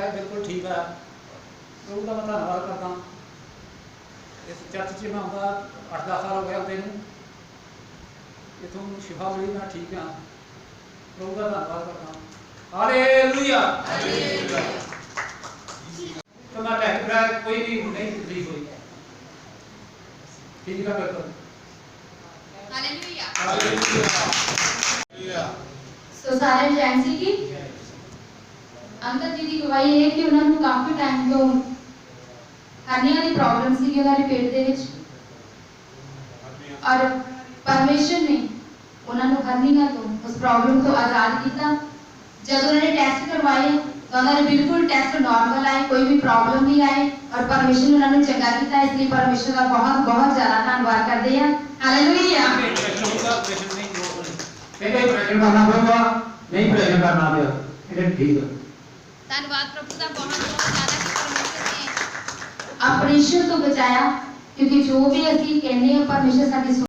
है बिल्कुल ठीक है। प्रभु का मैं धन्यवाद करता। इस चर्च से मैं आंदा 8-10 साल हो गए आते हैं, इतों शिफा मिली, मैं ठीक हाँ। प्रभु का धन्यवाद करता। हालेलुया। तो मैं टेस्ट कराया, कोई भी नहीं तकलीफ हुई, ठीक है बिल्कुल। सो सारे एजेंसी की अंकल जी की गवाही है कि उन्होंने काफी टाइम तो हरनिया की प्रॉब्लम सी उन्होंने पेट दे विच, और परमेश्वर ने उन्होंने हरनिया तो उस प्रॉब्लम तो आजाद किया। जब उन्होंने टेस्ट करवाए तो उन्होंने बिल्कुल टेस्ट नॉर्मल आए, कोई भी प्रॉब्लम नहीं आए, और परमेश्वर ने उन्होंने चंगा किया। इसलिए परमेश्वर का बहुत बहुत ज्यादा धन्यवाद करते हैं। हालेलुया। ऑपरेशन करना पड़ेगा, नहीं ऑपरेशन करना पड़ेगा, ठीक है। धन्यवाद प्रभु का बहुत बहुत ज्यादा कि परमेश्वर ने ऑपरेशन तो बचाया, क्योंकि जो भी असली कहने परमेश्वर साडी